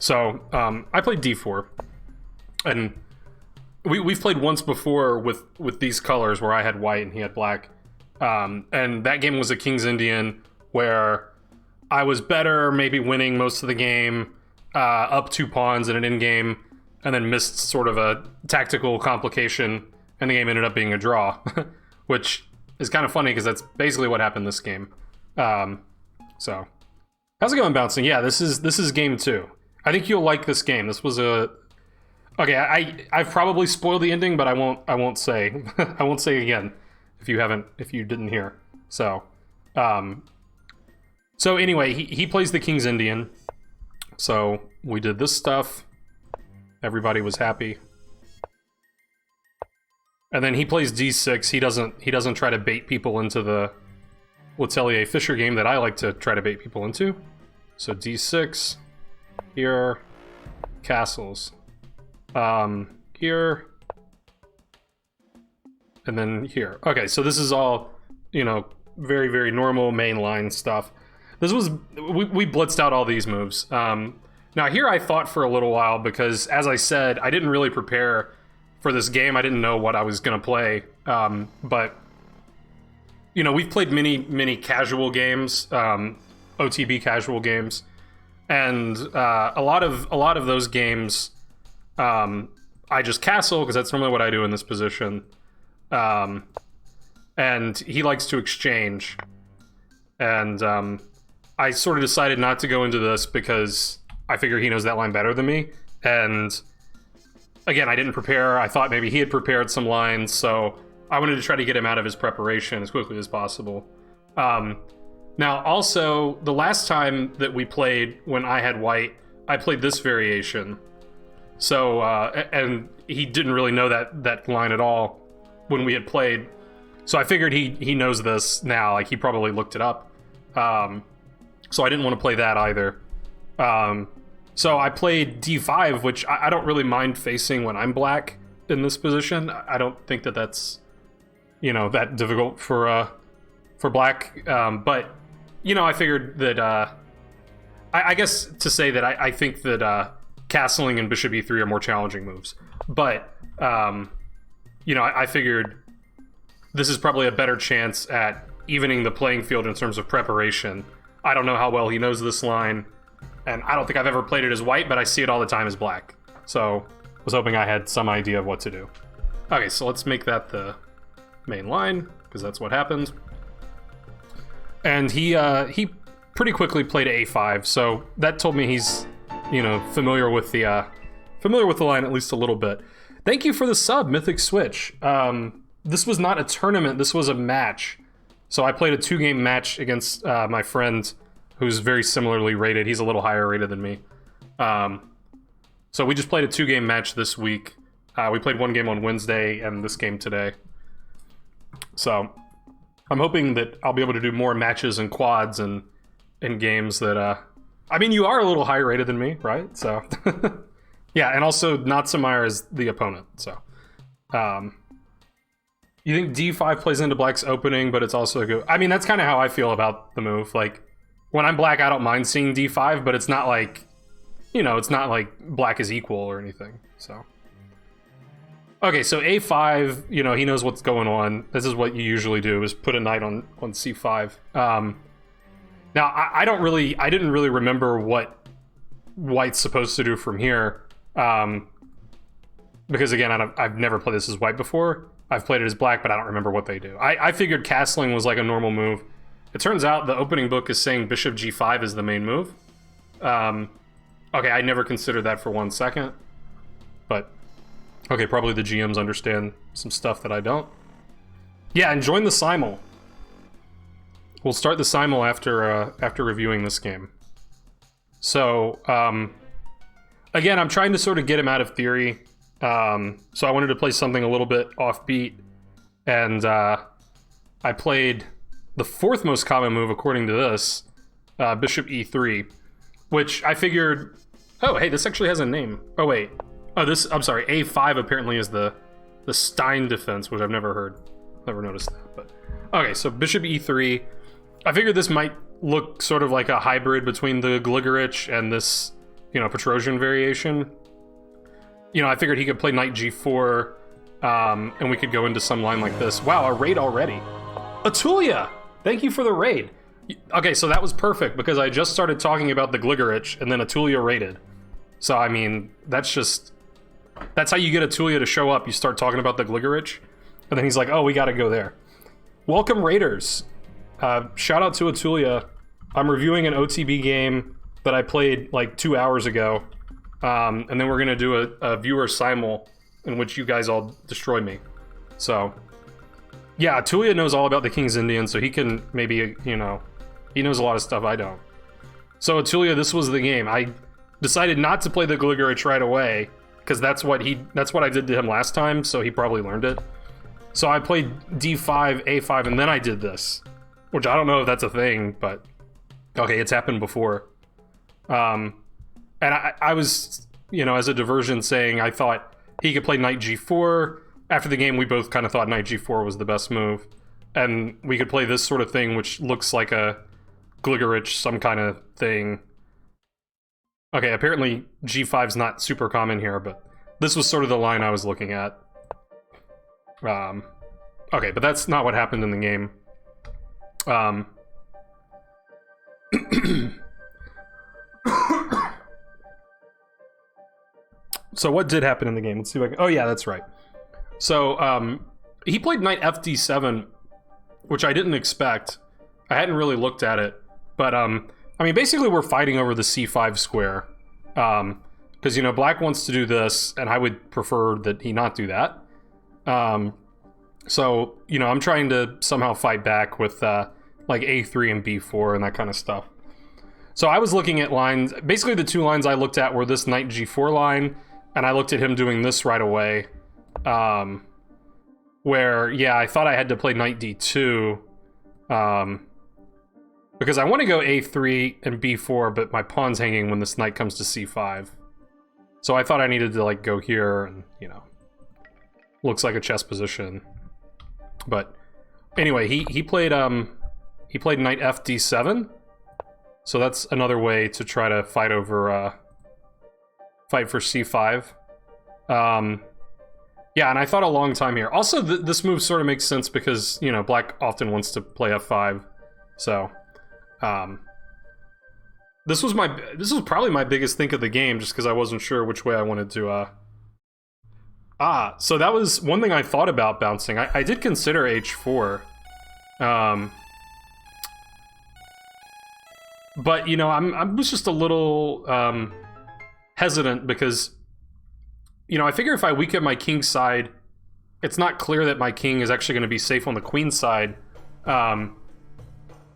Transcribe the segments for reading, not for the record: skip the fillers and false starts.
So I played d4, and we've played once before with these colors where I had white and he had black, and that game was a King's Indian where I was better, maybe winning most of the game, up 2 pawns in an endgame, and then missed sort of a tactical complication, and the game ended up being a draw, which is kind of funny because that's basically what happened this game. So, how's it going, Bouncing? Yeah, this is game 2. I think you'll like this game. This was a... Okay, I've probably spoiled the ending, but I won't say. I won't say again if you didn't hear. So anyway, he plays the King's Indian. So we did this stuff. Everybody was happy. And then he plays d6. He doesn't try to bait people into the Letelier Fisher game that I like to try to bait people into. So d6 here, castles. Here, and then here. Okay, so this is all, very, very normal mainline stuff. This was, we blitzed out all these moves. Now here I thought for a little while because, as I said, I didn't really prepare for this game. I didn't know what I was going to play. But, we've played many casual games, OTB casual games, and a lot of those games, I just castle because that's normally what I do in this position. And he likes to exchange. And I sort of decided not to go into this because I figure he knows that line better than me. And again, I didn't prepare. I thought maybe he had prepared some lines, so I wanted to try to get him out of his preparation as quickly as possible. Now, also, the last time that we played when I had white, I played this variation. So, and he didn't really know that line at all when we had played. So I figured he knows this now, like he probably looked it up. So I didn't want to play that either. So I played d5, which I don't really mind facing when I'm black in this position. I don't think that's, that difficult for black. But, I figured that, I guess to say that I think that, castling and bishop e3 are more challenging moves. But, I figured this is probably a better chance at evening the playing field in terms of preparation. I don't know how well he knows this line, and I don't think I've ever played it as white, but I see it all the time as black. So, was hoping I had some idea of what to do. Okay, so let's make that the main line, because that's what happened. And he pretty quickly played a5, so that told me he's, familiar with the line at least a little bit. Thank you for the sub, Mythic Switch. This was not a tournament, this was a match. So I played a 2-game match against my friend who's very similarly rated. He's a little higher rated than me. So we just played a 2-game match this week. We played 1 game on Wednesday and this game today. So I'm hoping that I'll be able to do more matches and quads and games that... I mean, you are a little higher rated than me, right? So... yeah, and also Natsumeyer is the opponent, so... You think d5 plays into black's opening, but it's also a good... I mean, that's kind of how I feel about the move. Like, when I'm black, I don't mind seeing d5, but it's not like... it's not like black is equal or anything, so... Okay, so a5, he knows what's going on. This is what you usually do, is put a knight on c5. Now, I didn't really remember what white's supposed to do from here. Because again, I've never played this as white before. I've played it as black, but I don't remember what they do. I figured castling was like a normal move. It turns out the opening book is saying bishop g5 is the main move. Okay, I never considered that for 1 second. But, okay, probably the GMs understand some stuff that I don't. Yeah, and join the simul. We'll start the simul after reviewing this game. So, again, I'm trying to sort of get him out of theory. So I wanted to play something a little bit offbeat, and I played the 4th most common move according to this, bishop e3, which I figured, oh hey, this actually has a name. Oh wait, I'm sorry, a5 apparently is the Stein defense, which I've never noticed that, but okay, so bishop e3. I figured this might look sort of like a hybrid between the Gligorich and this Petrosian variation. I figured he could play knight g4, and we could go into some line like this. Wow, a raid already. Atulia! Thank you for the raid. Okay, so that was perfect, because I just started talking about the Gligorich, and then Atulia raided. So, I mean, that's how you get Atulia to show up. You start talking about the Gligorich, and then he's like, oh, we gotta go there. Welcome, raiders. Shout out to Atulia. I'm reviewing an OTB game that I played like 2 hours ago, and then we're gonna do a viewer simul in which you guys all destroy me. So, yeah, Atulia knows all about the King's Indian, so he can maybe, he knows a lot of stuff I don't. So Atulia, this was the game. I decided not to play the Gligorich right away, because that's what I did to him last time, so he probably learned it. So I played d5, a5, and then I did this, which I don't know if that's a thing, but okay, it's happened before. And I was, as a diversion saying I thought he could play knight g4. After the game, we both kind of thought knight g4 was the best move, and we could play this sort of thing, which looks like a Gligorich, some kind of thing. Okay, apparently g5's not super common here, but this was sort of the line I was looking at. Okay, but that's not what happened in the game. So what did happen in the game? Let's see if I can... Oh yeah, that's right. So, he played knight fd7, which I didn't expect. I hadn't really looked at it. But, I mean, basically we're fighting over the c5 square. Because, black wants to do this, and I would prefer that he not do that. So, I'm trying to somehow fight back with, like, a3 and b4 and that kind of stuff. So I was looking at lines... Basically, the two lines I looked at were this knight g4 line, and I looked at him doing this right away. Where, yeah, I thought I had to play knight d2, because I want to go a3 and b4, but my pawn's hanging when this knight comes to c5. So I thought I needed to, like, go here, and, looks like a chess position. But, anyway, he played knight fd7, so that's another way to try to fight over, fight for c5. Yeah, and I thought a long time here. Also, this move sort of makes sense because, black often wants to play f5. So, this was probably my biggest think of the game, just because I wasn't sure which way I wanted to, so that was one thing I thought about bouncing. I did consider h4. But, I was just a little, hesitant because... I figure if I weaken my king's side, it's not clear that my king is actually going to be safe on the queen's side.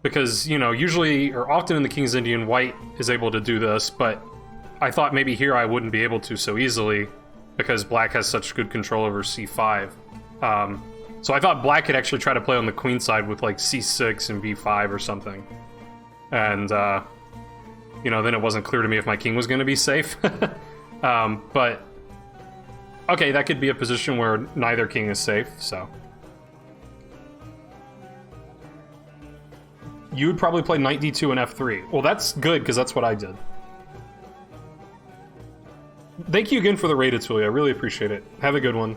Because, usually, or often in the King's Indian, white is able to do this, but I thought maybe here I wouldn't be able to so easily, because black has such good control over c5. So I thought black could actually try to play on the queen side with, like, c6 and b5 or something. And, then it wasn't clear to me if my king was going to be safe. But... okay, that could be a position where neither king is safe, so... You would probably play knight d2 and f3. Well, that's good, because that's what I did. Thank you again for the raid, Atulia. I really appreciate it. Have a good one.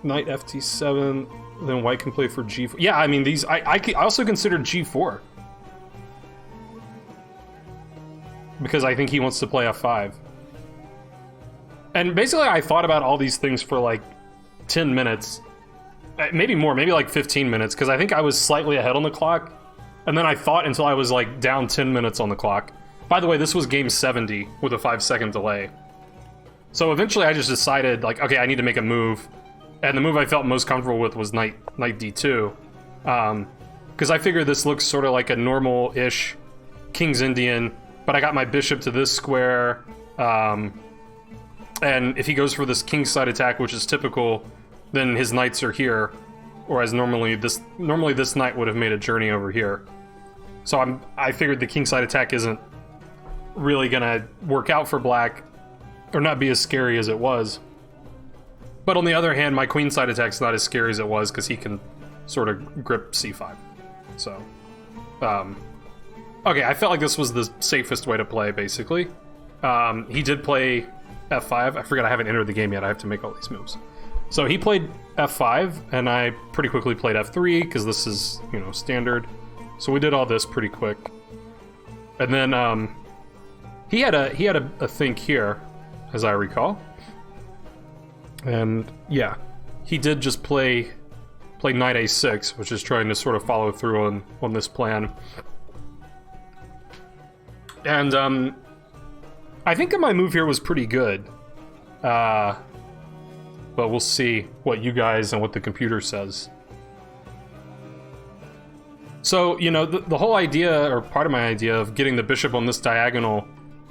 Knight ft7, then white can play for g4. Yeah, I mean, these... I also considered g4. Because I think he wants to play f5. And basically, I thought about all these things for, like, 10 minutes. Maybe more, maybe like 15 minutes, because I think I was slightly ahead on the clock. And then I thought until I was, like, down 10 minutes on the clock. By the way, this was game 70 with a 5-second delay. So eventually I just decided, like, okay, I need to make a move. And the move I felt most comfortable with was knight d2. Because I figured this looks sort of like a normal-ish King's Indian, but I got my bishop to this square, and if he goes for this kingside attack, which is typical, then his knights are here, whereas normally this knight would have made a journey over here. So I figured the kingside attack isn't really gonna work out for black, or not be as scary as it was. But on the other hand, my queenside attack's not as scary as it was, because he can sort of grip c5. So, Okay, I felt like this was the safest way to play, basically. He did play f5. I forgot I haven't entered the game yet. I have to make all these moves. So he played f5, and I pretty quickly played f3, because this is, you know, standard. So we did all this pretty quick. And then he had a think here, as I recall. And yeah, he did just play knight a6, which is trying to sort of follow through on this plan. And I think my move here was pretty good. But we'll see what you guys and what the computer says. So, you know, the whole idea, or part of my idea, of getting the bishop on this diagonal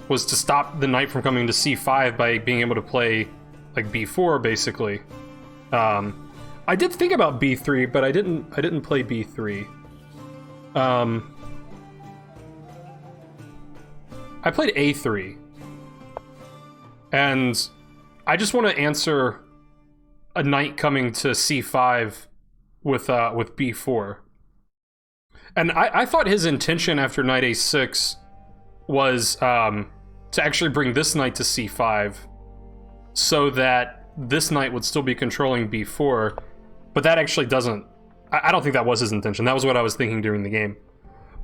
was to stop the knight from coming to c5 by being able to play, like, b4, basically. I did think about b3, but I didn't play b3. I played a3. And I just want to answer a knight coming to c5 with b4. And I thought his intention after knight a6 was to actually bring this knight to c5 so that this knight would still be controlling b4, but that actually doesn't... I don't think that was his intention. That was what I was thinking during the game.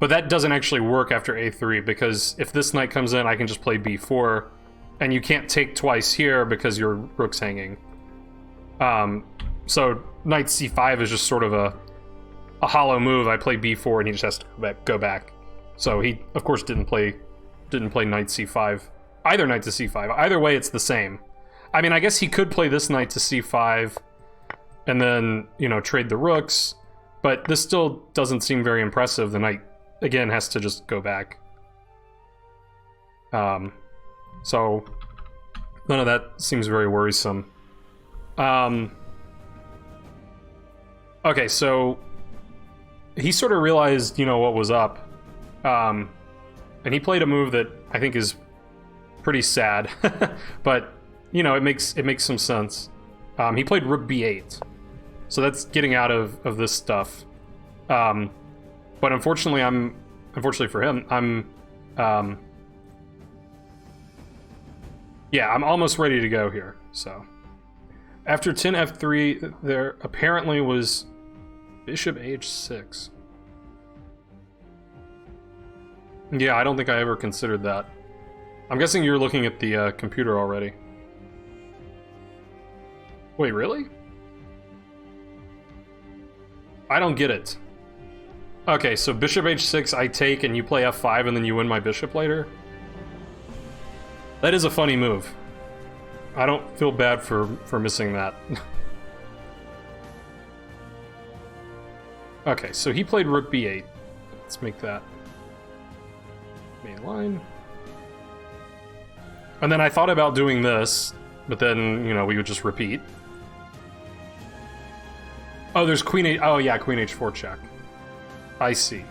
But that doesn't actually work after a3, because if this knight comes in, I can just play b4, and you can't take twice here because your rook's hanging. So knight c5 is just sort of a hollow move. I play b4 and he just has to go back. So he, of course, didn't play knight c5. Either knight to c5. Either way, it's the same. I mean, I guess he could play this knight to c5 and then, you know, trade the rooks, but this still doesn't seem very impressive. The knight, again, has to just go back. So none of that seems very worrisome. Okay, so he sort of realized, you know, what was up. And he played a move that I think is pretty sad, but, you know, it makes some sense. He played rook b8. So that's getting out of this stuff. But unfortunately for him, yeah, I'm almost ready to go here, so. After 10 f3, there apparently was bishop h6. Yeah, I don't think I ever considered that. I'm guessing you're looking at the computer already. Wait, really? I don't get it. Okay, so bishop h6, I take, and you play f5, and then you win my bishop later? That is a funny move. I don't feel bad for missing that. Okay, so he played rook b8. Let's make that main line. And then I thought about doing this, but then, you know, we would just repeat. Oh, there's queen h... Oh, yeah, queen h4 check. I see.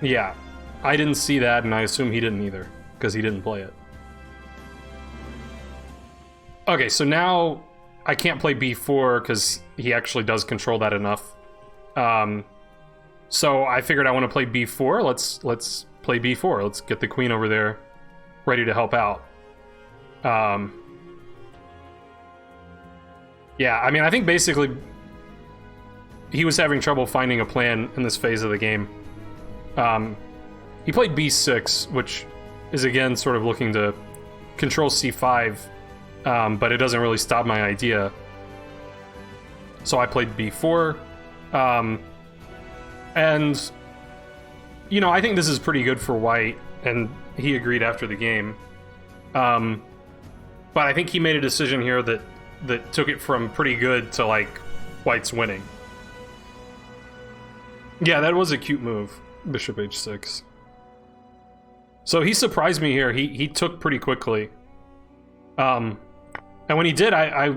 Yeah. I didn't see that, and I assume he didn't either, because he didn't play it. Okay, so now I can't play b4, because he actually does control that enough. So I figured I want to play b4. Let's play b4. Let's get the queen over there, ready to help out. Yeah, I mean, I think basically he was having trouble finding a plan in this phase of the game. He played b6, which is again sort of looking to control c5, but it doesn't really stop my idea. So I played b4, and, you know, I think this is pretty good for white, and he agreed after the game. But I think he made a decision here that took it from pretty good to, like, white's winning. Yeah, that was a cute move, bishop h6. So he surprised me here. He took pretty quickly. And when he did, I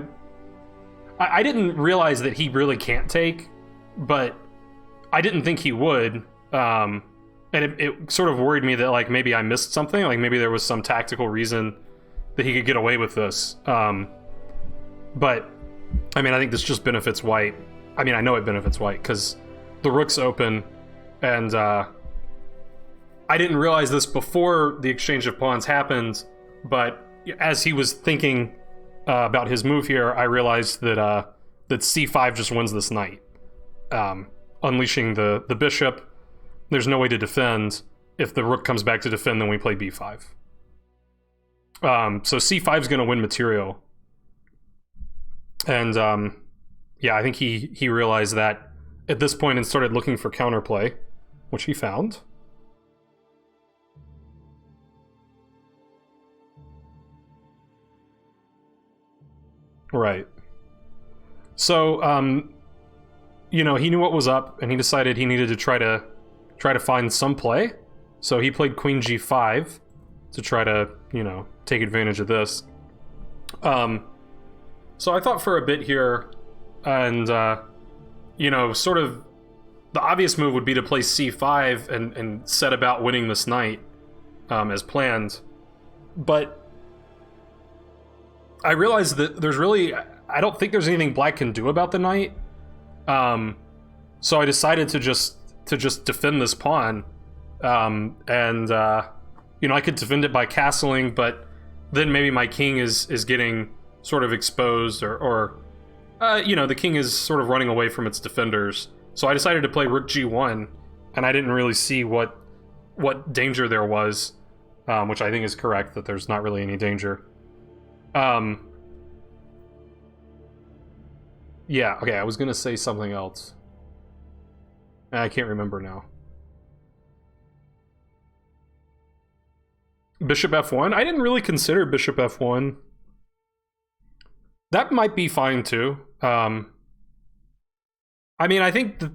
didn't realize that he really can't take, but I didn't think he would. And it sort of worried me that, like, maybe I missed something. Like, maybe there was some tactical reason that he could get away with this. But, I mean, I think this just benefits white. I mean, I know it benefits white, because the rook's open, and I didn't realize this before the exchange of pawns happened, but as he was thinking about his move here, I realized that that c5 just wins this knight, unleashing the bishop. There's no way to defend. If the rook comes back to defend, then we play b5. So c5 is going to win material. And yeah, I think he realized that at this point and started looking for counterplay, which he found. Right. So, you know, he knew what was up, and he decided he needed to try to find some play. So he played queen g5 to try to, you know, take advantage of this. So I thought for a bit here, and, you know, sort of the obvious move would be to play c5 and set about winning this knight as planned. But I realized that there's really, I don't think there's anything black can do about the knight. So I decided to just defend this pawn. And you know, I could defend it by castling, but then maybe my king is getting sort of exposed, or you know, the king is sort of running away from its defenders. So I decided to play rook g1, and I didn't really see what danger there was, which I think is correct, that there's not really any danger. Yeah, okay, I was gonna say something else. I can't remember now. Bishop f1? I didn't really consider bishop f1. That might be fine too. I mean, I think that,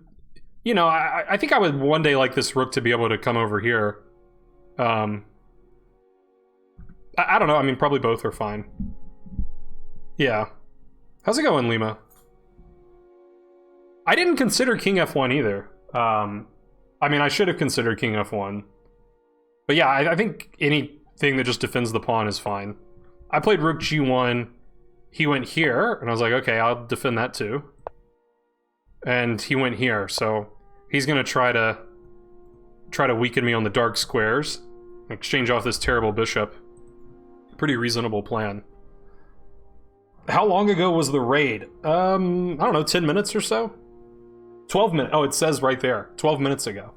you know, I think I would one day like this rook to be able to come over here. I don't know. I mean, probably both are fine. Yeah. How's it going, Lima? I didn't consider king f1 either. I mean, I should have considered king f1. But yeah, I think anything that just defends the pawn is fine. I played rook g1. He went here, and I was like, okay, I'll defend that too. And he went here, so he's gonna try to weaken me on the dark squares, exchange off this terrible bishop. Pretty reasonable plan. How long ago was the raid? I don't know, 10 minutes or so? 12 minutes. Oh, it says right there, 12 minutes ago.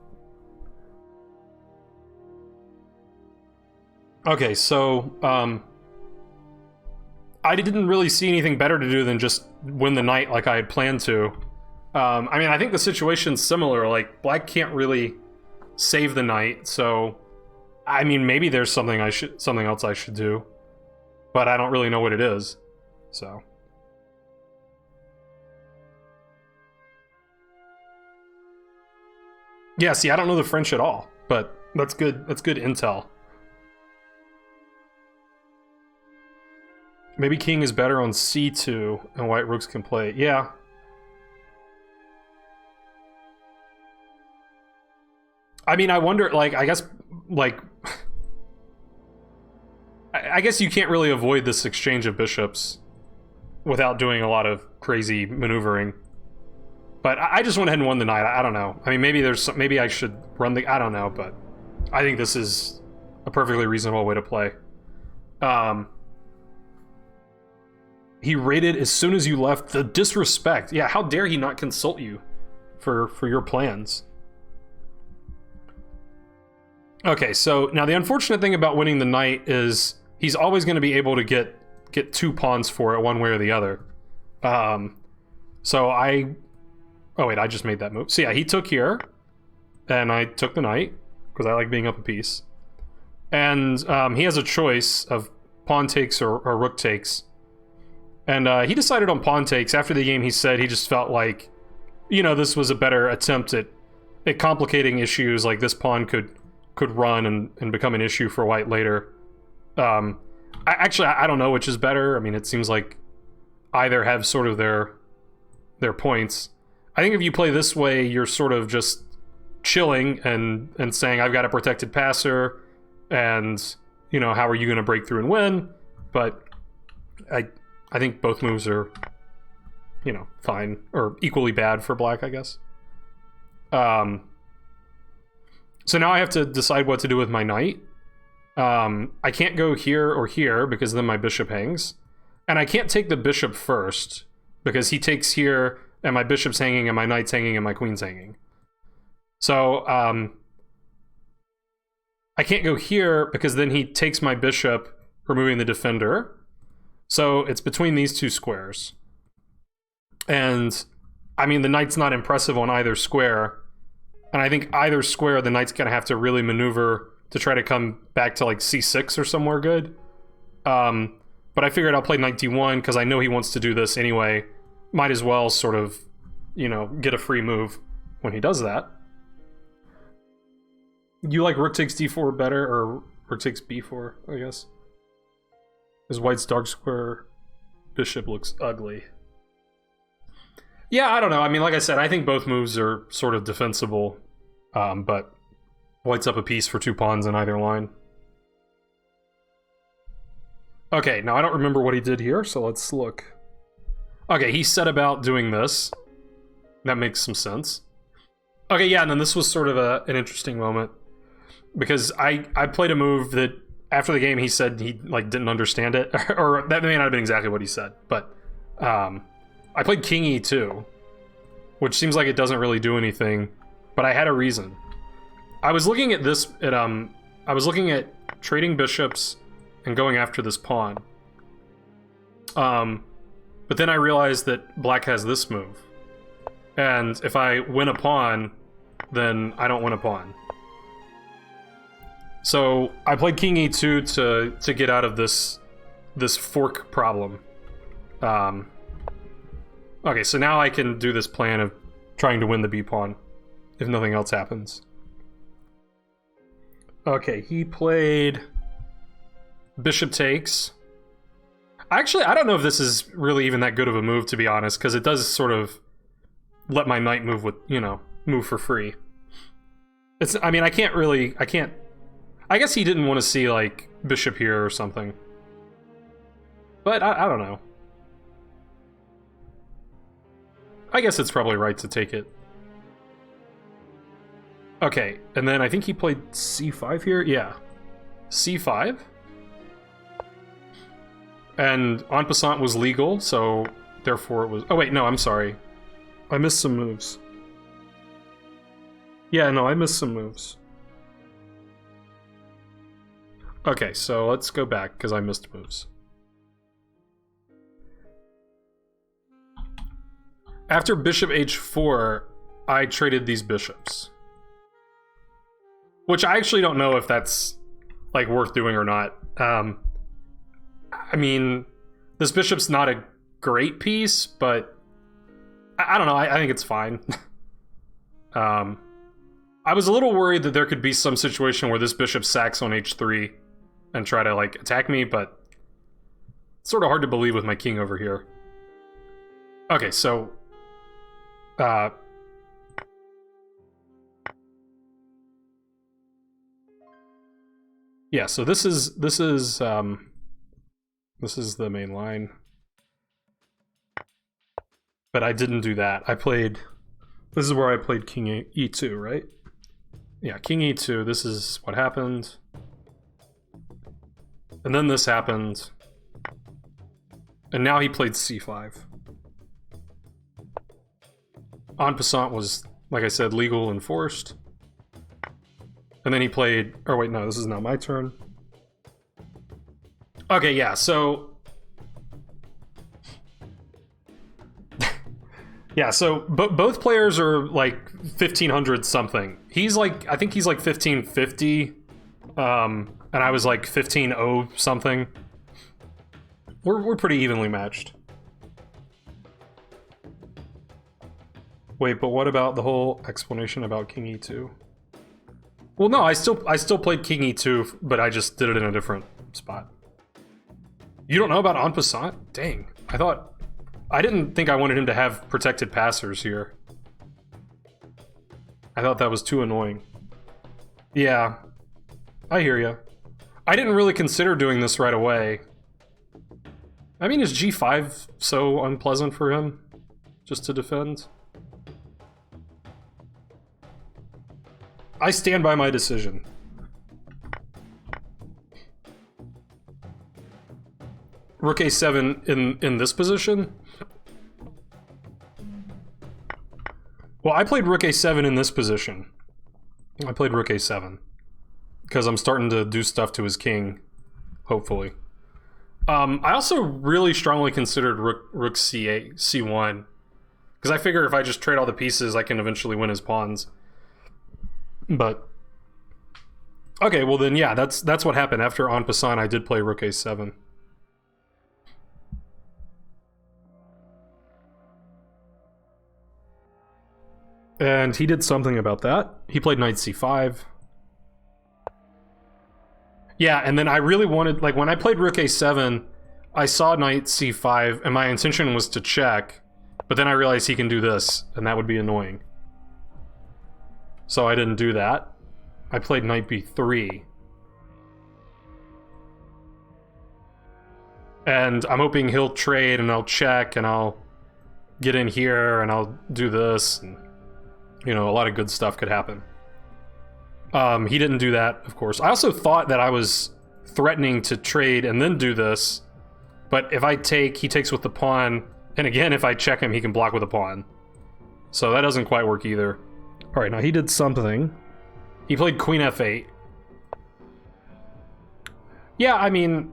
Okay, so, I didn't really see anything better to do than just win the knight like I had planned to. I mean, I think the situation's similar. Like, black can't really save the knight, so I mean, maybe there's something else I should do, but I don't really know what it is. So, yeah. See, I don't know the French at all, but that's good. That's good intel. Maybe king is better on c2, and white rooks can play. Yeah. I mean, I wonder, like, I guess you can't really avoid this exchange of bishops without doing a lot of crazy maneuvering. But I just went ahead and won the knight. I don't know. I mean, maybe I should run the... I don't know, but I think this is a perfectly reasonable way to play. He raided as soon as you left. The disrespect. Yeah, how dare he not consult you for your plans? Okay, so now the unfortunate thing about winning the knight is he's always going to be able to get two pawns for it, one way or the other. So I... Oh wait, I just made that move. So yeah, he took here, and I took the knight, because I like being up a piece. And he has a choice of pawn takes or rook takes. And he decided on pawn takes. After the game, he said he just felt like, you know, this was a better attempt at complicating issues, like this pawn could run and become an issue for white later. I don't know which is better. I mean, it seems like either have sort of their points. I think if you play this way, you're sort of just chilling and saying, I've got a protected passer, and, you know, how are you going to break through and win? But I think both moves are, you know, fine, or equally bad for black, I guess. So now I have to decide what to do with my knight. I can't go here or here because then my bishop hangs. And I can't take the bishop first because he takes here and my bishop's hanging and my knight's hanging and my queen's hanging. So, I can't go here because then he takes my bishop, removing the defender. So it's between these two squares. And, I mean, the knight's not impressive on either square. And I think either square, the knight's gonna have to really maneuver to try to come back to, like, c6 or somewhere good. But I figured I'll play knight d1 because I know he wants to do this anyway. Might as well sort of, you know, get a free move when he does that. You like rook takes d4 better, or rook takes b4, I guess? Because white's dark square bishop looks ugly. Yeah, I don't know. I mean, like I said, I think both moves are sort of defensible, but white's up a piece for 2 pawns in either line. Okay, now I don't remember what he did here, so let's look. Okay, he set about doing this. That makes some sense. Okay, yeah, and then this was sort of an interesting moment. Because I played a move that, after the game, he said he, like, didn't understand it. Or that may not have been exactly what he said. But, I played king e2. Which seems like it doesn't really do anything. But I had a reason. I was looking at this, I was looking at trading bishops and going after this pawn. But then I realized that black has this move. And if I win a pawn, then I don't win a pawn. So I played king e2 to get out of this fork problem. Okay, so now I can do this plan of trying to win the b pawn if nothing else happens. Okay, he played bishop takes. Actually, I don't know if this is really even that good of a move, to be honest, because it does sort of let my knight move with, you know, move for free. It's, I mean, I can't. I guess he didn't want to see, like, bishop here or something. But I don't know. I guess it's probably right to take it. Okay, and then I think he played c5 here? Yeah. c5? And en passant was legal, so therefore it was... Oh wait, no, I'm sorry. I missed some moves. Yeah, no, I missed some moves. Okay, so let's go back, because I missed moves. After bishop h4, I traded these bishops. Which I actually don't know if that's, like, worth doing or not. I mean, this bishop's not a great piece, but I don't know, I think it's fine. I was a little worried that there could be some situation where this bishop sacks on h3 and try to, like, attack me, but it's sort of hard to believe with my king over here. Okay, so... yeah, so this is the main line. But I didn't do that. This is where I played king e2, right? Yeah, king e2, this is what happened. And then this happened. And now he played c5. En passant was, like I said, legal and forced. And then he played... Oh wait, no, this is now my turn. Okay, yeah, so... yeah, so both players are like 1500 something. He's like, I think he's like 1550. And I was like 1500 something. We're pretty evenly matched. Wait, but what about the whole explanation about king e2? Well, no, I still played king e2, but I just did it in a different spot. You don't know about en passant? Dang, I didn't think I wanted him to have protected passers here. I thought that was too annoying. Yeah, I hear ya. I didn't really consider doing this right away. I mean, is g5 so unpleasant for him? Just to defend? I stand by my decision. Rook a7 in this position? Well, I played Rook a7 in this position. I played Rook a7. Because I'm starting to do stuff to his king, hopefully. I also really strongly considered Rook c8, c1. Because I figure if I just trade all the pieces, I can eventually win his pawns. But... okay, well then, yeah, that's what happened. After en passant, I did play Rook a7. And he did something about that. He played knight c5. Yeah, and then I really wanted, like, when I played Rook a7, I saw knight c5, and my intention was to check, but then I realized he can do this, and that would be annoying. So I didn't do that. I played knight b3. And I'm hoping he'll trade, and I'll check, and I'll get in here, and I'll do this, and, you know, a lot of good stuff could happen. He didn't do that, of course. I also thought that I was threatening to trade and then do this, but if I take, he takes with the pawn, and again, if I check him, he can block with a pawn. So that doesn't quite work either. Alright, now he did something. He played queen f8. Yeah, I mean,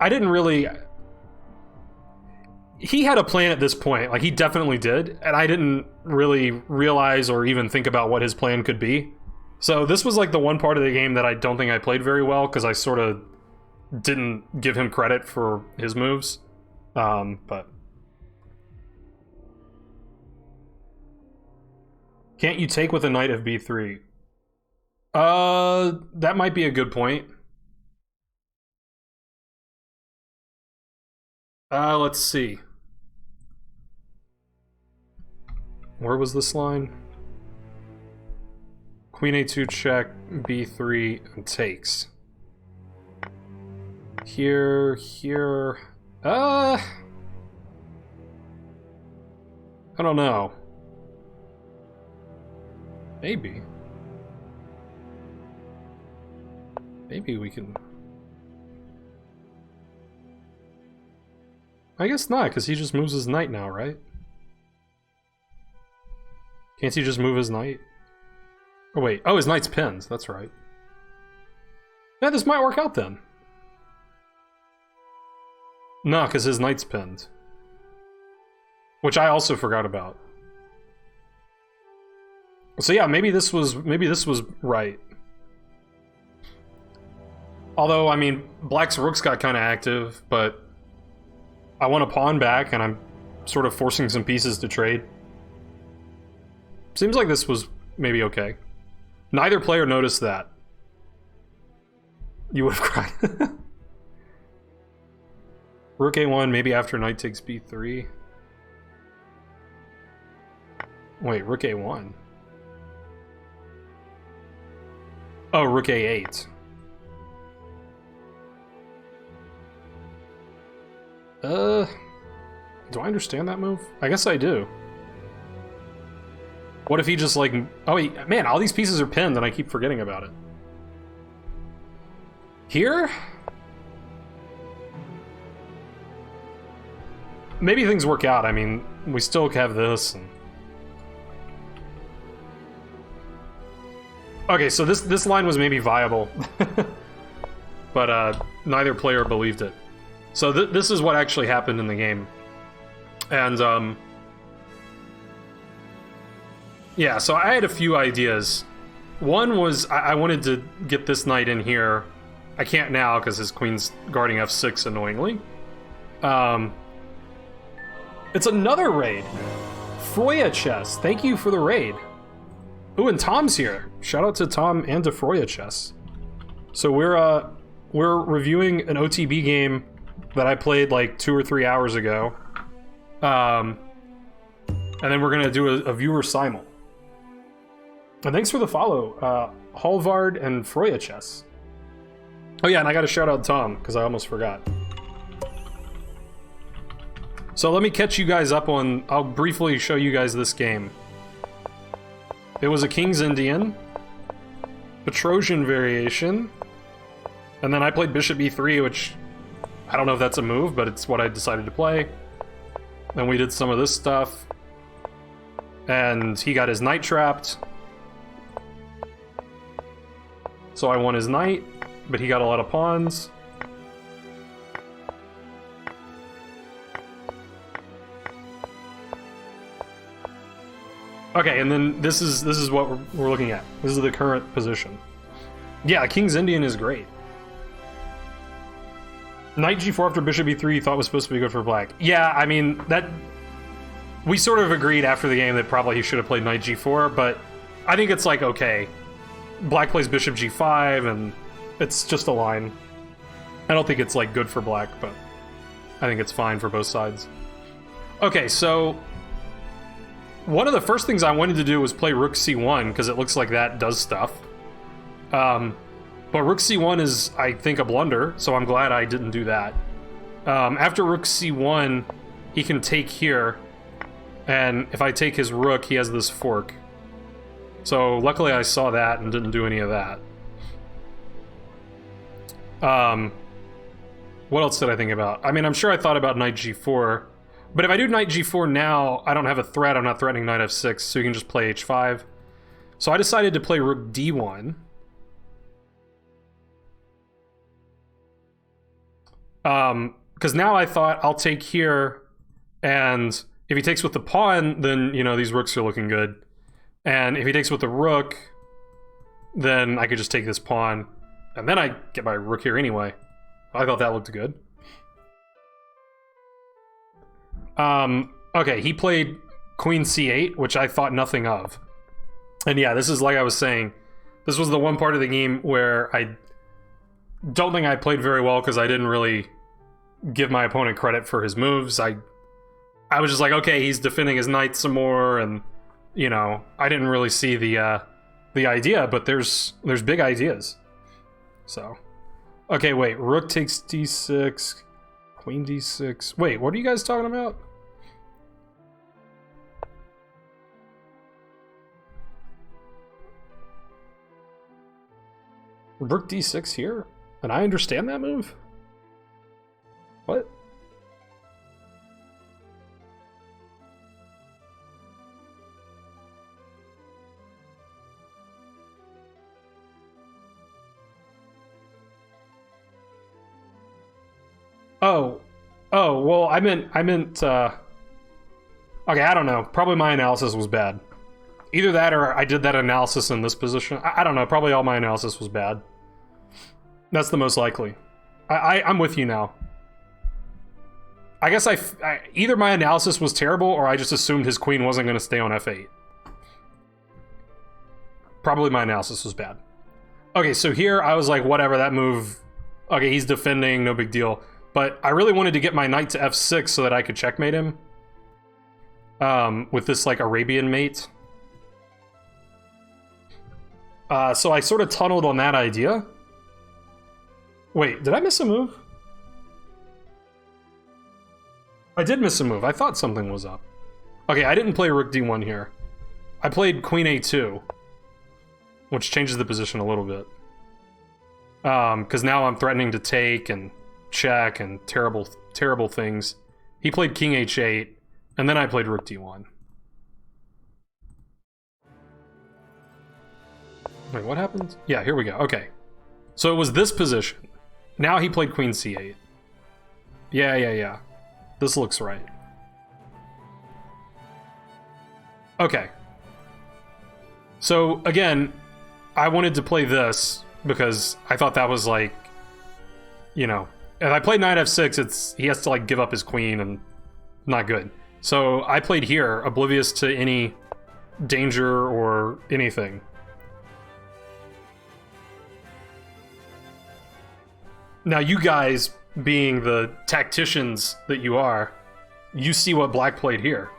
I didn't really... he had a plan at this point, like he definitely did, and I didn't really realize or even think about what his plan could be. So this was like the one part of the game that I don't think I played very well, because I sort of didn't give him credit for his moves. But... can't you take with a knight of b3? That might be a good point. Let's see. Where was this line? Queen a2 check, b3, and takes. Here, here... I don't know. Maybe. Maybe we can... I guess not, because he just moves his knight now, right? Can't he just move his knight? Oh wait, oh, his knight's pinned, that's right. Yeah, this might work out then. No, because his knight's pinned. Which I also forgot about. So yeah, maybe this was right. Although, I mean, black's rook's got kind of active, but I want a pawn back, and I'm sort of forcing some pieces to trade. Seems like this was maybe okay. Neither player noticed that. You would have cried. Rook a1, maybe after knight takes b3. Wait, rook a1. Oh, rook a8. Do I understand that move? I guess I do. What if he just like... oh, wait, man, all these pieces are pinned and I keep forgetting about it. Here? Maybe things work out. I mean, we still have this. And... okay, so this line was maybe viable. But neither player believed it. So this is what actually happened in the game. And, yeah, so I had a few ideas. One was I wanted to get this knight in here. I can't now because his queen's guarding f6 annoyingly. It's another raid. Froya Chess, thank you for the raid. Ooh, and Tom's here. Shout out to Tom and to Froya Chess. So we're reviewing an OTB game that I played like 2 or 3 hours ago. And then we're gonna do a viewer simul. And thanks for the follow, Halvard and Froya Chess. Oh yeah, and I gotta shout out Tom, because I almost forgot. So let me catch you guys up on... I'll briefly show you guys this game. It was a King's Indian. Petrosian variation. And then I played bishop e3, which I don't know if that's a move, but it's what I decided to play. Then we did some of this stuff. And he got his knight trapped. So I won his knight, but he got a lot of pawns. Okay, and then this is what we're looking at. This is the current position. Yeah, King's Indian is great. Knight g4 after bishop e3 you thought was supposed to be good for black. Yeah, I mean, that... We sort of agreed after the game that probably he should have played knight g4, but I think it's like, okay. Black plays bishop g5, and it's just a line. I don't think it's like good for black, but I think it's fine for both sides. Okay, so... One of the first things I wanted to do was play rook c1, because it looks like that does stuff. But rook c1 is, I think, a blunder, so I'm glad I didn't do that. After rook c1, he can take here, and if I take his rook, he has this fork. So luckily I saw that and didn't do any of that. What else did I think about? I mean, I'm sure I thought about knight g4. But if I do knight g4 now, I don't have a threat. I'm not threatening knight f6, so you can just play h5. So I decided to play rook d1. Because now I thought I'll take here, and if he takes with the pawn, then, you know, these rooks are looking good. And if he takes with the rook, then I could just take this pawn, and then I get my rook here anyway. I thought that looked good. Okay, he played queen c8, which I thought nothing of. And yeah, this is like I was saying, this was the one part of the game where I don't think I played very well because I didn't really give my opponent credit for his moves. I was just like, okay, he's defending his knight some more, and, you know, I didn't really see the idea, but there's big ideas. So, okay, wait, rook takes d6... Queen d6. Wait, what are you guys talking about? Rook d6 here? And I understand that move? What? Oh, well, I meant, okay, I don't know. Probably my analysis was bad. Either that or I did that analysis in this position. I don't know, probably all my analysis was bad. That's the most likely. I'm with you now. I guess either my analysis was terrible or I just assumed his queen wasn't going to stay on f8. Probably my analysis was bad. Okay, so here I was like, whatever, that move... Okay, he's defending, no big deal. But I really wanted to get my knight to f6 so that I could checkmate him. With this, like, Arabian mate. So I sort of tunneled on that idea. Wait, did I miss a move? I did miss a move. I thought something was up. Okay, I didn't play rook d1 here. I played queen a2. Which changes the position a little bit. Because now I'm threatening to take and check and terrible things. He played king h8, and then I played rook d1. Wait, what happened? Yeah, here we go. Okay. So it was this position. Now he played queen c8. Yeah. This looks right. Okay. So, again, I wanted to play this because I thought that was like, you know, if I played knight f6, he has to like give up his queen and not good. So I played here, oblivious to any danger or anything. Now you guys, being the tacticians that you are, you see what black played here.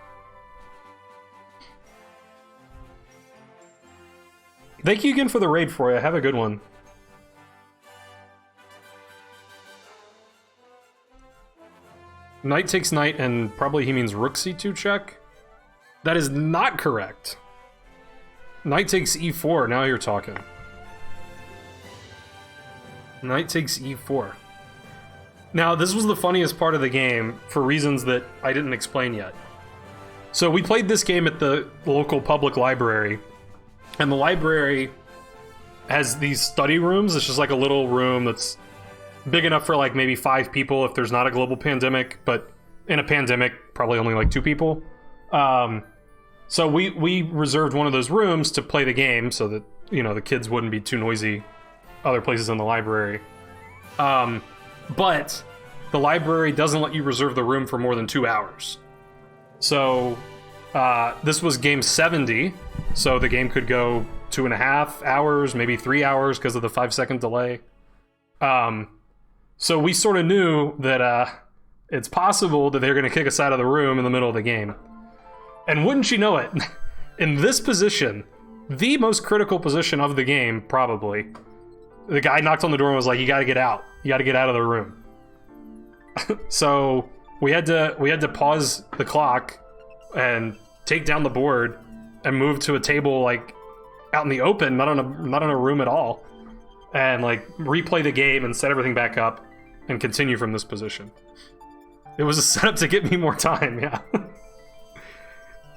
Thank you again for the raid, Froya. Have a good one. Knight takes knight, and probably he means rook c2 check? That is not correct. Knight takes e4, now you're talking. Knight takes e4. Now, this was the funniest part of the game for reasons that I didn't explain yet. So we played this game at the local public library, and the library has these study rooms. It's just like a little room that's big enough for like maybe 5 people if there's not a global pandemic, but in a pandemic, probably only like 2 people. So we reserved one of those rooms to play the game so that, you know, the kids wouldn't be too noisy other places in the library. But the library doesn't let you reserve the room for more than 2 hours. So this was game 70, so the game could go 2.5 hours, maybe 3 hours because of the 5-second delay. So we sort of knew that it's possible that they're going to kick us out of the room in the middle of the game. And wouldn't you know it, in this position, the most critical position of the game, probably, the guy knocked on the door and was like, "You got to get out. You got to get out of the room." So we had to pause the clock and take down the board and move to a table like out in the open, not in a room at all, and like replay the game and set everything back up and continue from this position. It was a setup to get me more time, yeah.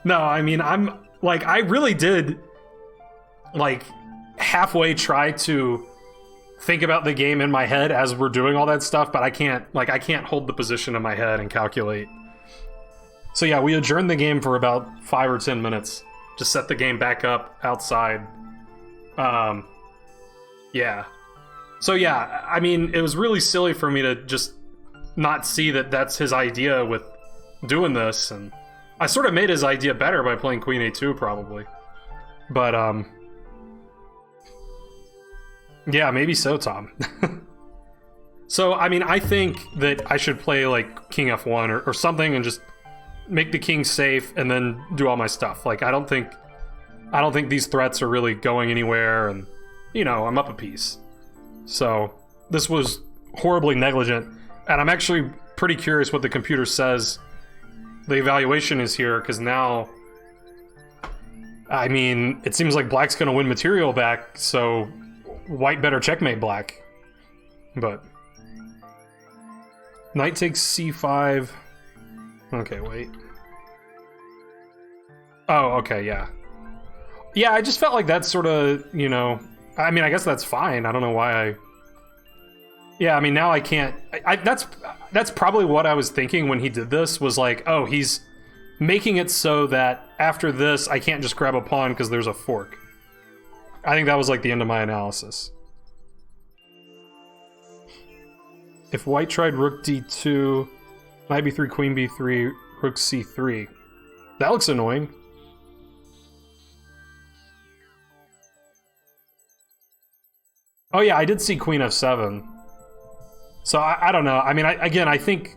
No, I mean, I really did like halfway try to think about the game in my head as we're doing all that stuff, but I can't hold the position in my head and calculate. So yeah, we adjourned the game for about 5 or 10 minutes. Just set the game back up outside. Yeah. So yeah, I mean, it was really silly for me to just not see that that's his idea with doing this, and I sort of made his idea better by playing Queen A2, probably. But, yeah, maybe so, Tom. So, I mean, I think that I should play, like, King F1 or something and just make the king safe and then do all my stuff. Like, I don't think these threats are really going anywhere, and, you know, I'm up a piece. So, this was horribly negligent, and I'm actually pretty curious what the computer says the evaluation is here, because now, I mean, it seems like black's gonna win material back, so white better checkmate black. But knight takes c5. Okay, wait. Oh, okay, yeah. Yeah, I just felt like that's sort of, you know, I mean, I guess that's fine. I don't know why I... Yeah, I mean, now I can't... That's probably what I was thinking when he did this, was like, oh, he's making it so that after this, I can't just grab a pawn because there's a fork. I think that was like the end of my analysis. If white tried rook d2, knight b3, queen b3, rook c3. That looks annoying. Oh yeah, I did see queen f7. So I don't know. I mean, I think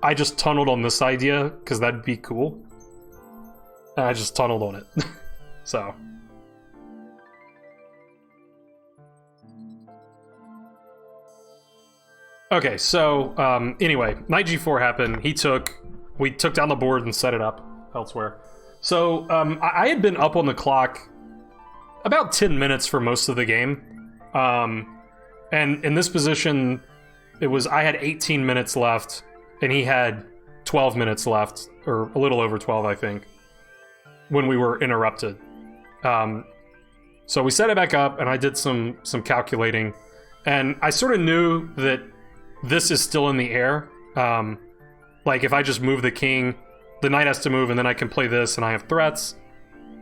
I just tunneled on this idea because that'd be cool. And I just tunneled on it. So. Okay, so anyway, knight g4 happened. We took down the board and set it up elsewhere. So I had been up on the clock about 10 minutes for most of the game. And in this position, I had 18 minutes left, and he had 12 minutes left, or a little over 12, I think, when we were interrupted. So we set it back up, and I did some calculating, and I sort of knew that this is still in the air. Like, if I just move the king, the knight has to move, and then I can play this, and I have threats.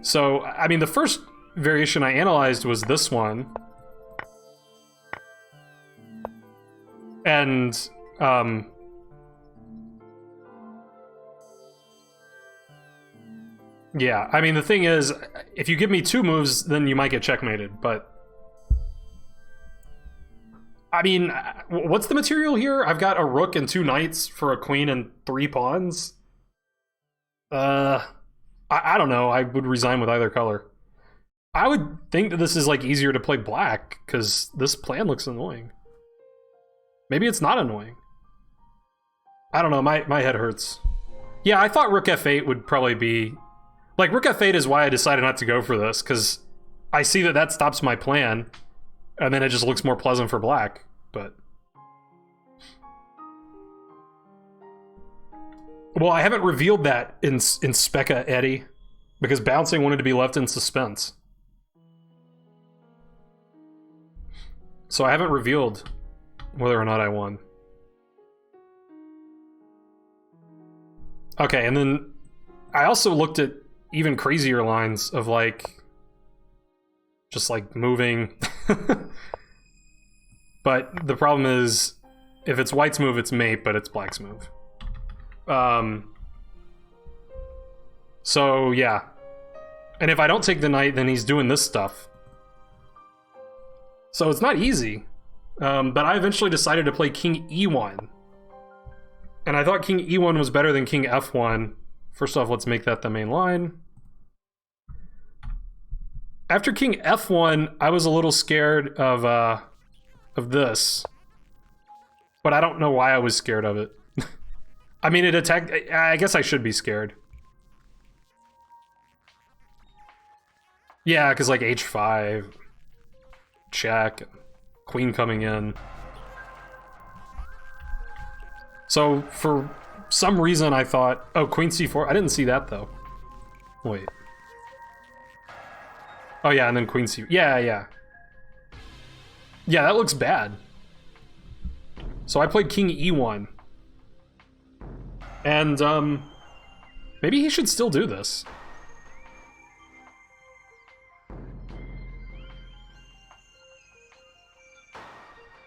So, I mean, the first variation I analyzed was this one. And, yeah, I mean, the thing is, if you give me 2 moves, then you might get checkmated, but... I mean, what's the material here? I've got a rook and 2 knights for a queen and 3 pawns. I don't know, I would resign with either color. I would think that this is, like, easier to play black, because this plan looks annoying. Maybe it's not annoying. I don't know, my head hurts. Yeah, I thought rook f8 would probably be... Like, rook f8 is why I decided not to go for this, because I see that stops my plan, and then it just looks more pleasant for black. but... Well, I haven't revealed that in Specca, Eddie, because bouncing wanted to be left in suspense. So I haven't revealed whether or not I won. Okay, and then I also looked at even crazier lines of like, just like moving. But the problem is, if it's white's move, it's mate, but it's black's move. So yeah. And if I don't take the knight, then he's doing this stuff. So it's not easy. But I eventually decided to play King E1. And I thought King E1 was better than King F1. First off, let's make that the main line. After King F1, I was a little scared of this. But I don't know why I was scared of it. I mean, it attacked... I guess I should be scared. Yeah, because like H5, check, queen coming in. So for some reason I thought, oh, queen C4. I didn't see that though. Wait. Oh yeah, and then queen C. Yeah, yeah. Yeah, that looks bad. So I played King E1. And maybe he should still do this.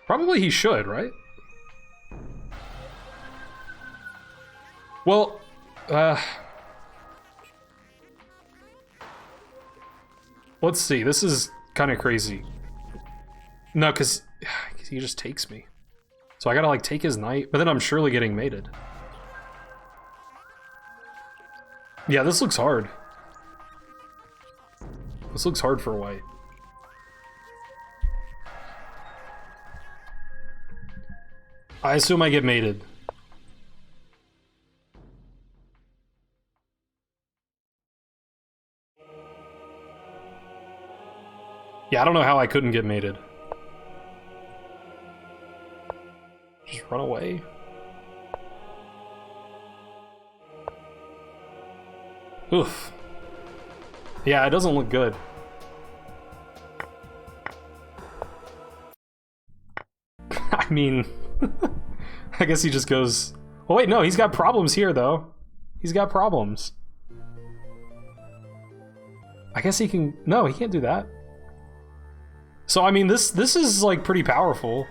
Probably he should, right? Well, let's see. This is kind of crazy. No, because he just takes me. So I gotta like take his knight, but then I'm surely getting mated. Yeah, this looks hard. This looks hard for white. I assume I get mated. Yeah, I don't know how I couldn't get mated. Just run away. Oof. Yeah, it doesn't look good. I mean... I guess he just goes... Oh wait, no, he's got problems here, though. He's got problems. I guess he can... No, he can't do that. So, I mean, this is, like, pretty powerful.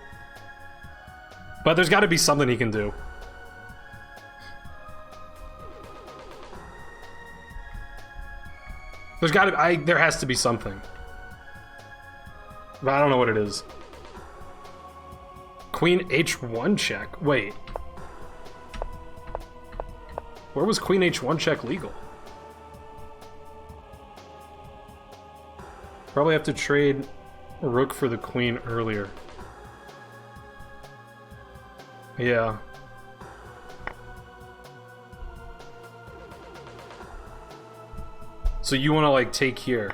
But there's gotta be something he can do. There's gotta... there has to be something. But I don't know what it is. Queen H1 check? Wait. Where was Queen H1 check legal? Probably have to trade a rook for the queen earlier. Yeah. So you want to like take here?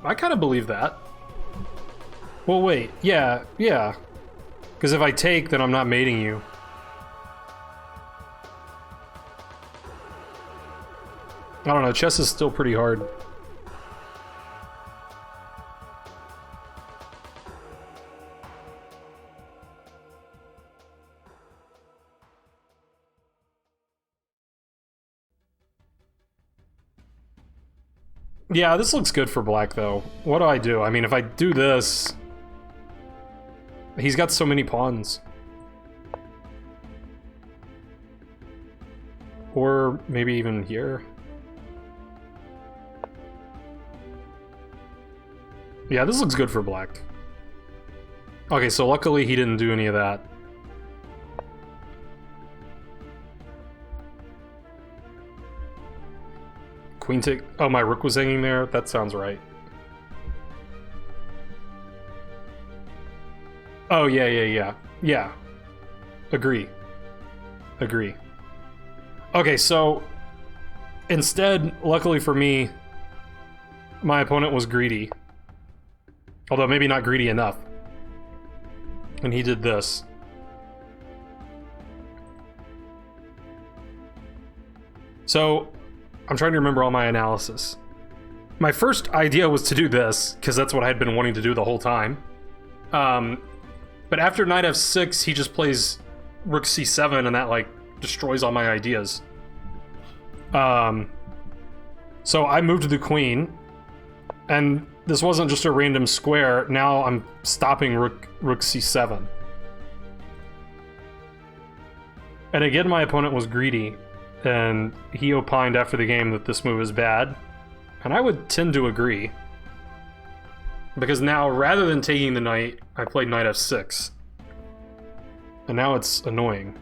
I kind of believe that. Well, wait. Yeah, yeah. Because if I take, then I'm not mating you. I don't know. Chess is still pretty hard. Yeah, this looks good for black, though. What do I do? I mean, if I do this... He's got so many pawns. Or maybe even here. Yeah, this looks good for black. Okay, so luckily he didn't do any of that. Queen take... Oh, my rook was hanging there? That sounds right. Oh, yeah, yeah, yeah. Yeah. Agree. Agree. Okay, so... Instead, luckily for me, my opponent was greedy. Although maybe not greedy enough. And he did this. So, I'm trying to remember all my analysis. My first idea was to do this, because that's what I had been wanting to do the whole time. But after knight f6, he just plays rook c7, and that, like, destroys all my ideas. So I moved the queen, and this wasn't just a random square. Now I'm stopping rook c7. And again, my opponent was greedy, and he opined after the game that this move is bad. And I would tend to agree. Because now, rather than taking the knight, I played knight f6. And now it's annoying.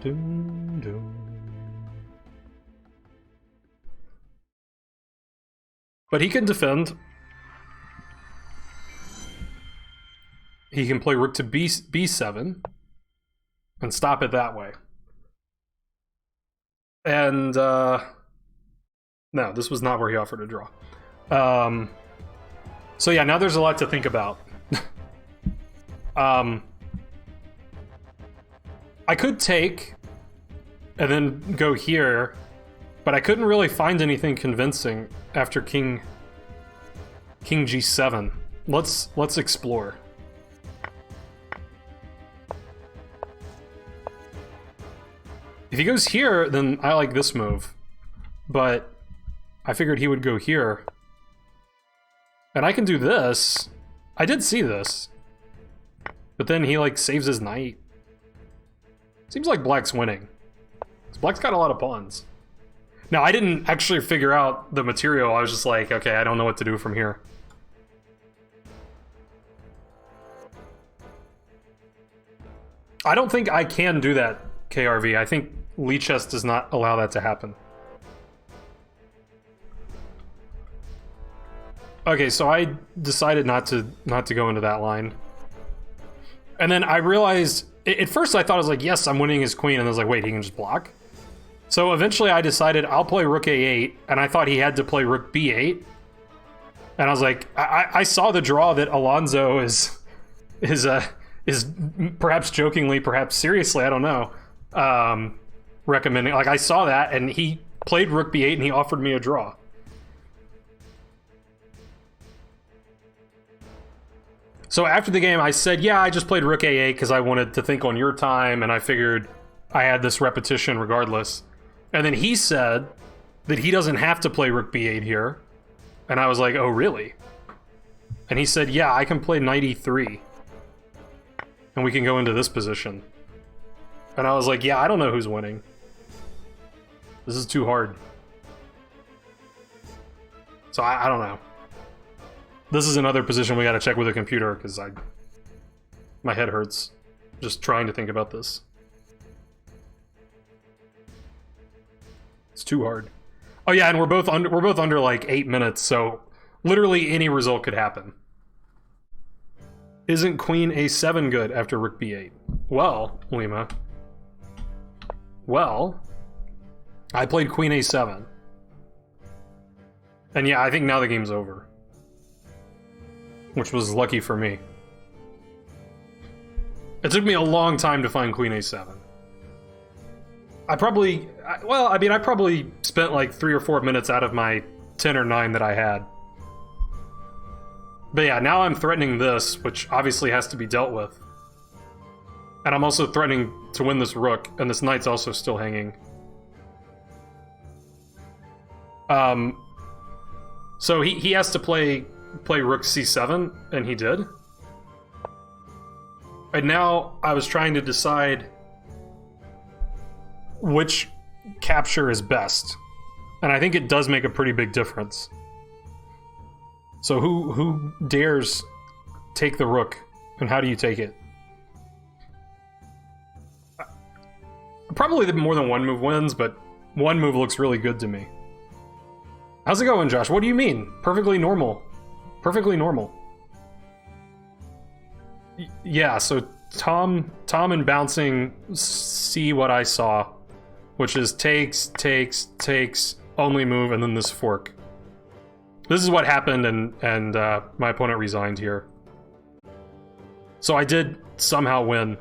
Dun, dun. But he can defend. He can play rook to b7 and stop it that way. And, no, this was not where he offered a draw. So yeah, now there's a lot to think about. I could take and then go here, but I couldn't really find anything convincing after king g7. Let's explore. If he goes here, then I like this move, but I figured he would go here. And I can do this. I did see this. But then he, like, saves his knight. Seems like black's winning. Black's got a lot of pawns. Now, I didn't actually figure out the material. I was just like, okay, I don't know what to do from here. I don't think I can do that, KRV. I think Lichess does not allow that to happen. Okay, so I decided not to go into that line. And then I realized, at first I thought I was like, yes, I'm winning his queen, and I was like, wait, he can just block? So eventually I decided I'll play rook a8, and I thought he had to play rook b8. And I was like, I saw the draw that Alonso is perhaps jokingly, perhaps seriously, I don't know, recommending. Like, I saw that, and he played rook b8, and he offered me a draw. So after the game, I said, yeah, I just played rook a8 because I wanted to think on your time, and I figured I had this repetition regardless. And then he said that he doesn't have to play rook b8 here. And I was like, oh, really? And he said, yeah, I can play knight e3. And we can go into this position. And I was like, yeah, I don't know who's winning. This is too hard. So I don't know. This is another position we gotta check with a computer, because my head hurts just trying to think about this. It's too hard. Oh yeah, and we're both under like 8 minutes, so literally any result could happen. Isn't queen a7 good after rook b8? Well, Lima. Well, I played queen a7. And yeah, I think now the game's over. Which was lucky for me. It took me a long time to find queen a7. I probably spent like 3 or 4 minutes out of my 10 or 9 that I had. But yeah, now I'm threatening this, which obviously has to be dealt with. And I'm also threatening to win this rook, and this knight's also still hanging. So he has to play rook c7, and he did. And now I was trying to decide which capture is best. And I think it does make a pretty big difference. So who dares take the rook, and how do you take it? Probably the more than one move wins, but one move looks really good to me. How's it going, Josh? What do you mean? Perfectly normal. Perfectly normal. Yeah, so Tom and bouncing see what I saw, which is takes, only move, and then this fork. This is what happened, and my opponent resigned here. So I did somehow win.